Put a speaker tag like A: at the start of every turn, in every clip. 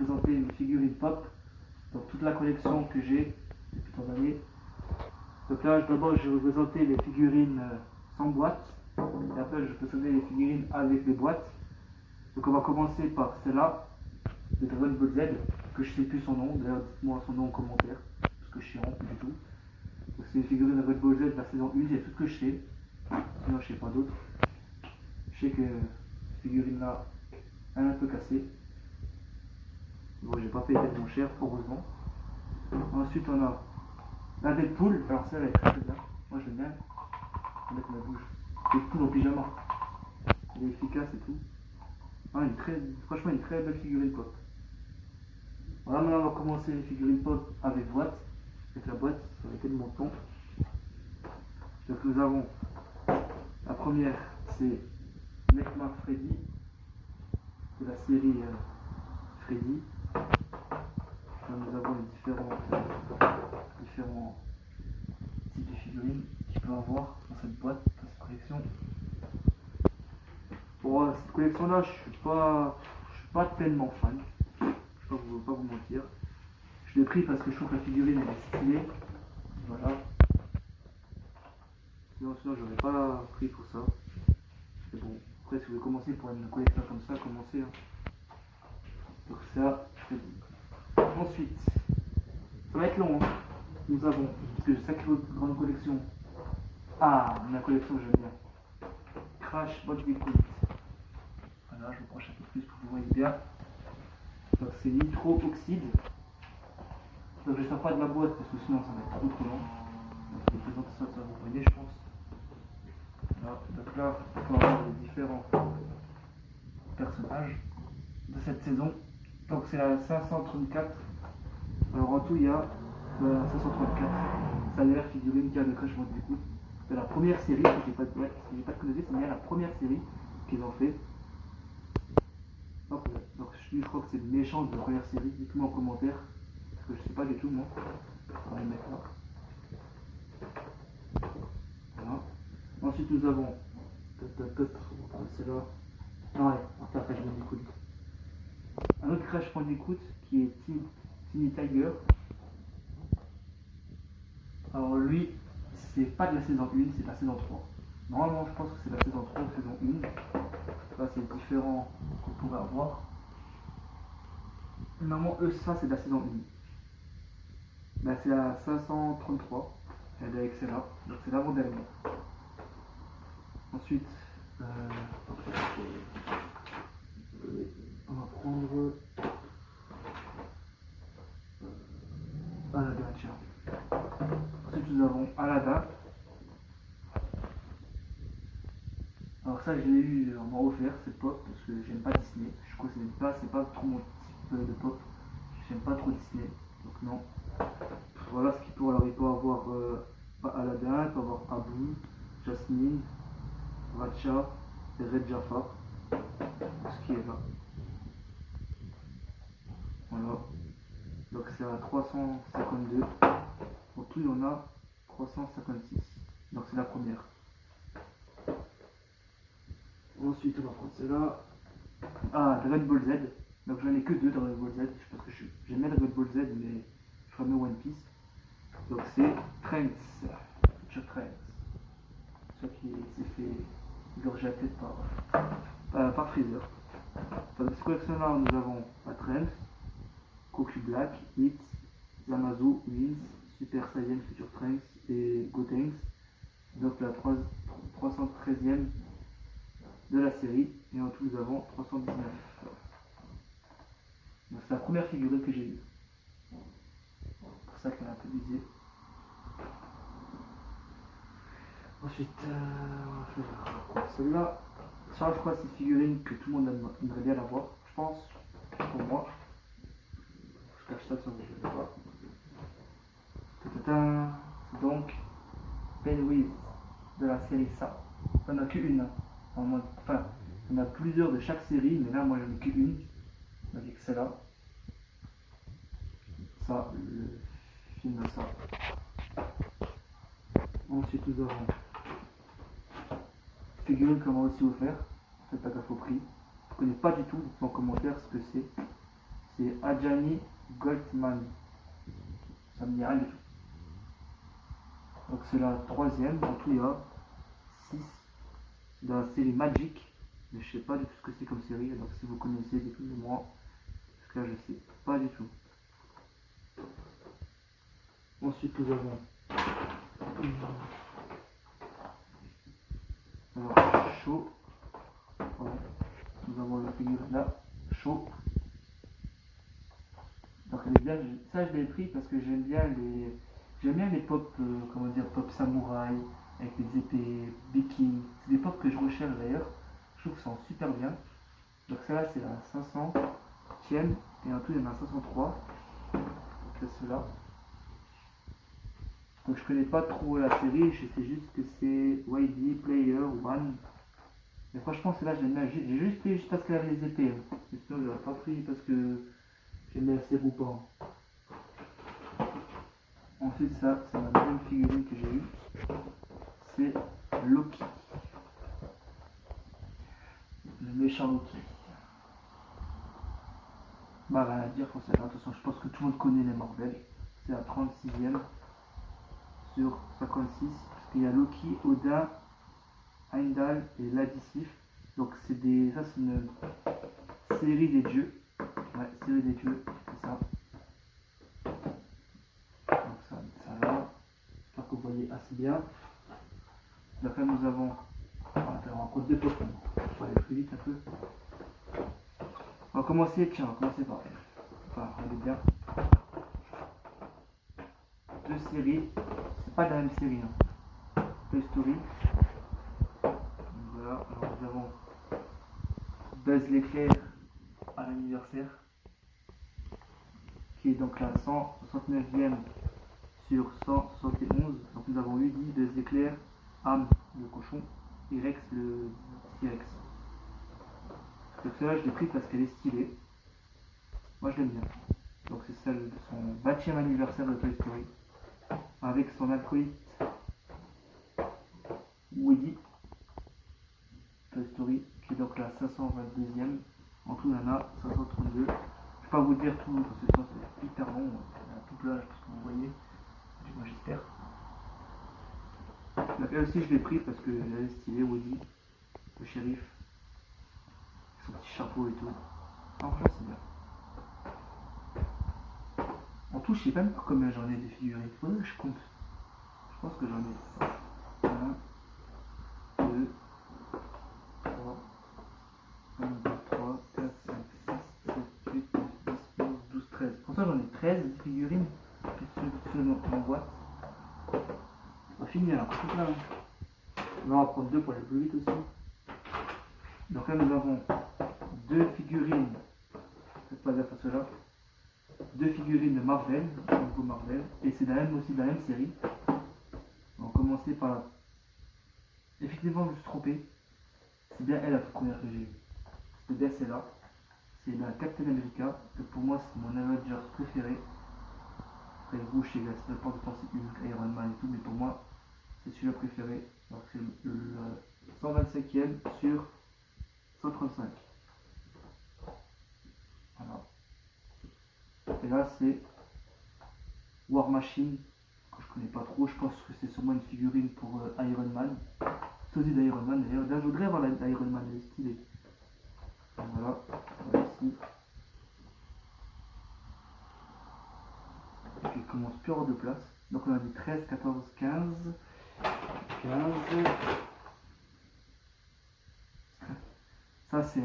A: présenter une figurine pop. Donc toute la collection que j'ai depuis tant d'années. Donc là, d'abord, je vais vous présenter les figurines sans boîte. Et après, je vais présenter les figurines avec les boîtes. Donc on va commencer par celle-là, de Dragon Ball Z, que je sais plus son nom. D'ailleurs, dites-moi son nom en commentaire, parce que je sais plus du tout. Donc c'est une figurine de Dragon Ball Z de la saison 1, c'est tout ce que je sais. Sinon, je sais pas d'autres. Je sais que cette figurine-là, elle est un peu cassée. Bon, j'ai pas payé tellement cher, heureusement. Ensuite, on a la Deadpool. Alors, celle-là, elle est très bien. Moi, je l'aime bien. Je vais mettre ma bouche. Deadpool en pyjama. Elle est efficace et tout. Ah, franchement, une très belle figurine pop. Voilà, maintenant, on va commencer les figurines pop avec boîte. Avec la boîte, sur laquelle mon ton. Donc, nous avons la première, c'est Nightmare Freddy, de la série Freddy. Là, nous avons les différents types de figurines qu'il peut avoir dans cette boîte, dans cette collection. Pour cette collection-là, je suis pas tellement fan. Je ne vais pas vous mentir. Je l'ai pris parce que je trouve que la figurine elle est stylée. Voilà. Sinon j'aurais pas pris pour ça. Mais bon, après si vous voulez commencer pour une collection comme ça, commencez. Hein. Donc ça, c'est bon. Ensuite, ça va être long. Hein. Nous avons, parce que je sais que votre grande collection. Ah, ma collection j'aime bien. Crash Bandicoot. Voilà, je me penche un peu plus pour que vous voyez bien. Donc c'est nitro oxyde. Donc je ne sors pas de la boîte parce que sinon ça va être trop long. Donc je vais présenter ça, ça vous voyez je pense. Voilà. Donc là, on va avoir les différents personnages de cette saison. Donc c'est la 534. Alors en tout il y a 534. C'est la dernière figurine qui a de Crash Bandicoot. C'est la première série, si j'ai pas de connaissance, c'est bien la première série qu'ils ont fait. Donc je crois que c'est le méchant de la première série. Dites-moi en commentaire. Parce que je sais pas du tout moi. On va les mettre là. Voilà. Ensuite nous avons. C'est là. Non, ouais, on va faire Crash Bandicoot. Un autre Crash Bandicoot qui est Tiny Tiger. Alors lui, c'est pas de la saison 1, c'est de la saison 3. Normalement je pense que c'est de la saison 3 ou saison 1. Là c'est différent qu'on pourrait avoir. Normalement ça c'est de la saison 1. Là c'est la 533. Elle est avec celle-là. Donc c'est l'avant-dernière. Ensuite, on va prendre Aladdin, tiens. Ensuite nous avons Aladdin. Alors ça je l'ai eu, on m'a offert cette pop parce que j'aime pas Disney. Je crois que c'est pas trop mon type de pop. J'aime pas trop Disney, donc non. Voilà ce qu'il peut. Alors il peut avoir Aladdin, il peut avoir Abu, Jasmine, Ratcha et Red Jafar. Ce qui est là. Voilà. Donc c'est à 352. En tout il y en a 356. Donc c'est la première. Ensuite on va prendre celle-là. Ah, Dragon Ball Z. Donc j'en ai que deux Dragon Ball Z. Parce que j'aime bien Dragon Ball Z mais je ferai mieux One Piece. Donc c'est Trunks. Trunks. Celui qui s'est fait gorger la tête par Freezer. Dans cette collection-là, nous avons Trunks, Goku Black, Hit, Zamasu, Whis, Super Saiyan Future Trunks et Gotenks. Donc la 313e de la série. Et en tout, nous avons 319. Donc c'est la première figurine que j'ai eue. C'est pour ça qu'elle est un peu usée. Ensuite, on va faire celle-là. Ça, je crois que c'est une figurine que tout le monde aimerait bien l'avoir. Je pense, pour moi. Je cache ça sur le jeu. Voilà. Donc, Penwiz de la série ça. Il n'y en a qu'une. Enfin, il y en a plusieurs de chaque série, mais là, moi, j'en ai qu'une. Avec celle-là. Ça, le film de ça. Ensuite, nous avons figurine qu'on m'a aussi offert. Faites pas gaffe au prix. Je ne connais pas du tout, dites-moi en commentaire ce que c'est. c'est Adjani Goldman. Ça me dit rien du tout. Donc c'est la troisième. En tout, il y a 6 de la série Magic. Mais je sais pas du tout ce que c'est comme série. Donc si vous connaissez, dites-le-moi. Parce que là, je sais pas du tout. Ensuite, nous avons alors, chaud. Voilà. Nous avons la figure là, chaud. Donc elle est bien, ça je l'ai pris parce que j'aime bien les pop, comment dire, pop samouraï, avec les épées, vikings. C'est des pop que je recherche d'ailleurs. Je trouve que ça en super bien. Donc celle-là c'est la 500e et en tout il y en a 503. Donc c'est cela. Donc je connais pas trop la série, je sais juste que c'est YD Player One. Mais franchement celle-là j'aime bien. J'ai juste pris juste parce qu'elle avait les épées. Mais sinon je l'aurais pas pris parce que j'aime bien la série ou pas. Ensuite ça c'est ma deuxième figurine que j'ai eue. C'est Loki. Le méchant Loki. Bah rien à dire pour ça. De toute façon je pense que tout le monde connaît les Marvel. C'est la 36e. Sur 56, parce qu'il y a Loki, Odin, Heimdall et l'Adissif. Donc ça c'est une série des dieux. Ouais, série des dieux, c'est ça. Donc ça là. J'espère que vous voyez assez bien. Donc là nous avons. On va encore deux Pokémon. On va aller plus vite un peu. On va commencer par elle. Enfin, regardez bien. Deux séries. C'est pas la même série. Hein. Toy Story. Donc voilà, alors nous avons Buzz l'éclair à l'anniversaire, qui est donc la 169e sur 171. Donc nous avons Woody, Buzz l'éclair, Ham le cochon et Rex le T-Rex. Donc celle-là je l'ai pris parce qu'elle est stylée. Moi je l'aime bien. Donc c'est celle de son 20e anniversaire de Toy Story. Avec son acolyte Woody. Toy Story, qui est donc la 522e. En tout, il y en a 532. Je ne vais pas vous dire tout, parce que sinon c'est hyper long. Il y a tout là, parce que vous voyez. Moi j'espère. Elle aussi, je l'ai pris parce que elle est stylée, Woody, le shérif. Son petit chapeau et tout. Enfin, c'est bien. En tout, je sais même pas combien j'en ai des figurines. Faudrait que je compte. Je pense que j'en ai 1, 2, 3, 1, 2, 3, 4, 5, 6, 7, 8, 9, 10, 11, 12, 13. Pour ça, j'en ai 13 figurines qui sont dans ma boîte. On va finir là. Tout là. On va en prendre deux pour aller plus vite aussi. Donc là, nous avons deux figurines. Faites pas gaffe à cela. Deux figurines de Marvel, nouveau Marvel, et c'est aussi de la même série. On va commencer par. Effectivement, je me suis trompé. C'est bien elle la toute première que j'ai eue. C'est bien celle-là. C'est la Captain America, que pour moi c'est mon Avengers préféré. Après vous, chez la seule porte de penser Hulk, Iron Man et tout, mais pour moi c'est celui-là préféré. Donc c'est le 125e sur 135. Voilà. Et là c'est War Machine, que je connais pas trop, je pense que c'est sûrement une figurine pour Iron Man. Sosie d'Iron Man d'ailleurs. Là je voudrais avoir l'Iron Man, elle est stylée. Voilà, ici. Et puis il commence plus à avoir de place. Donc on a dit 13, 14, 15. 15. Ça c'est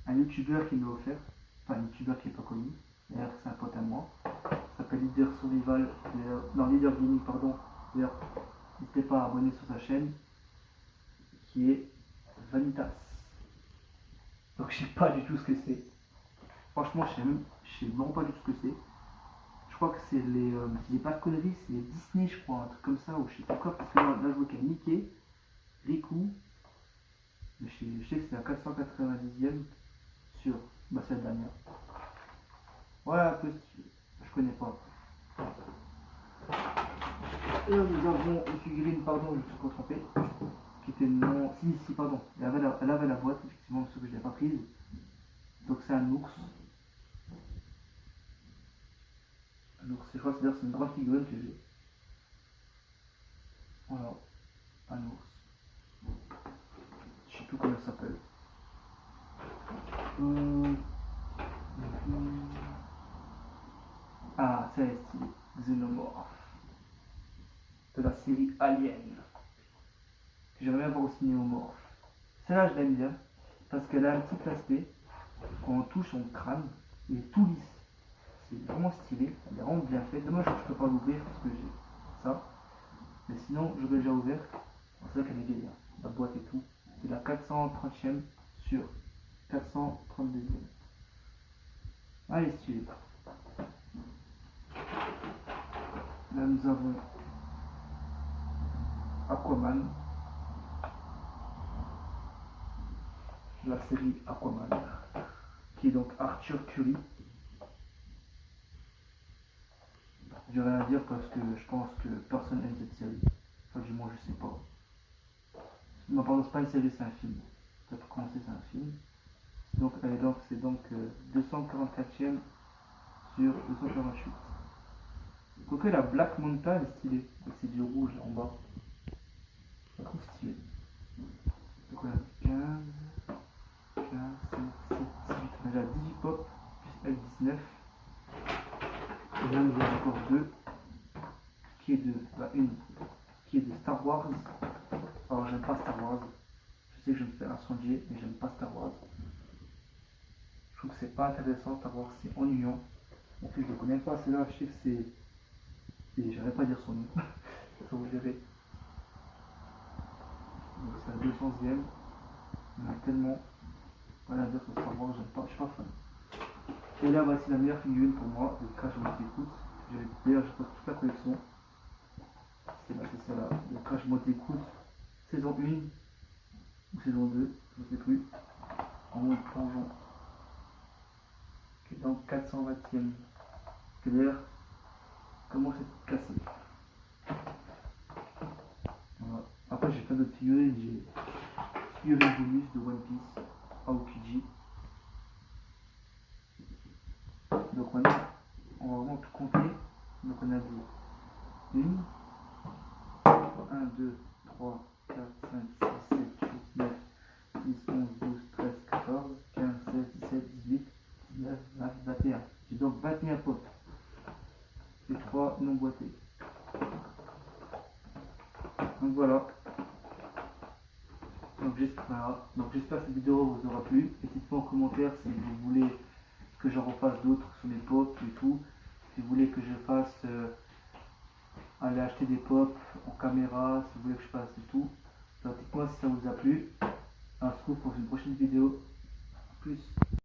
A: un youtubeur qui m'a offert. Enfin un youtubeur qui n'est pas connu. D'ailleurs c'est un pote à moi. Ça s'appelle Leader Survival. Non, Leader Gaming, pardon. D'ailleurs, n'hésitez pas à abonner sur sa chaîne. Qui est Vanitas. Donc je sais pas du tout ce que c'est. Franchement, je sais vraiment pas du tout ce que c'est. Je crois que c'est les pas de conneries, c'est les Disney, je crois, un truc comme ça, ou je sais pas quoi, parce que là je vois qu'il y a Mickey, Riku, mais je sais que c'est la 490e sur celle dernière. Ouais, un peu, je connais pas. Et là nous avons une figurine, pardon, je me suis trompé, qui était non. Si, pardon, elle avait la boîte, effectivement, ce que je n'ai pas prise. Donc c'est un ours. Un ours, je crois que c'est une grande figurine que j'ai. Voilà, un ours. Je sais plus comment ça s'appelle. Ah, c'est stylé. Xenomorph. De la série Alien. J'aimerais avoir aussi Néomorph. Celle-là, je l'aime bien. Parce qu'elle a un petit aspect. Quand on touche son crâne, il est tout lisse. C'est vraiment stylé. Elle est vraiment bien faite. Dommage que je ne peux pas l'ouvrir parce que j'ai ça. Mais sinon, je l'ai déjà ouvert. C'est vrai qu'elle est vieille. La boîte et tout. C'est la 430e sur 432e. Ah, elle est stylée. Là, nous avons Aquaman. La série Aquaman. Qui est donc Arthur Curry. Je vais rien dire parce que je pense que personne n'aime cette série. Enfin, du moins, je sais pas. Non, pardon, c'est pas une série, c'est un film. Peut-être commencer, c'est un film. Donc, c'est donc 244e sur 248. Quoique la Black Mountain est stylée. C'est du rouge là en bas. Je la trouve stylée. Donc on a 15, 16, 17, 18. On a déjà 18 pop, plus L19. Et là, nous avons encore deux. Qui est de. Une qui est de Star Wars. Alors, j'aime pas Star Wars. Je sais que je vais me faire incendier, mais j'aime pas Star Wars. Je trouve que c'est pas intéressant. Star Wars, c'est ennuyant. En plus, je le connais pas. C'est là, je sais que c'est. J'arrive pas à dire son nom. Ça vous verrez. Donc, c'est la 200e. On a tellement. Rien à dire sur Star Wars, j'aime pas. Je suis pas fan. Et là, voici la meilleure figurine pour moi de Crash Bandicoot. D'ailleurs, je pose toute la collection. C'est celle-là, le Crash Bandicoot saison 1 ou saison 2, je ne sais plus, en mode plongeon, qui est donc 420e. Que d'ailleurs, comment c'est cassé. Voilà. Après, j'ai plein d'autres figurines. J'ai figurine bonus de One Piece, Aokiji. Donc maintenant, on va vraiment tout compter. Donc on a dit 1, 2, 3, 4, 5, 6, 7, 8, 9, 10, 11, 12, 13, 14, 15, 16, 17, 18, 19, 20, 21. J'ai donc 21 potes. Et 3 non boîtés. Donc voilà. Donc j'espère que cette vidéo vous aura plu. Et dites-moi en commentaire si vous voulez que je refasse d'autres sur les pop et tout. Si vous voulez que je fasse aller acheter des pop en caméra, si vous voulez que je fasse et tout. Donc dites-moi si ça vous a plu. On se retrouve pour une prochaine vidéo. Plus.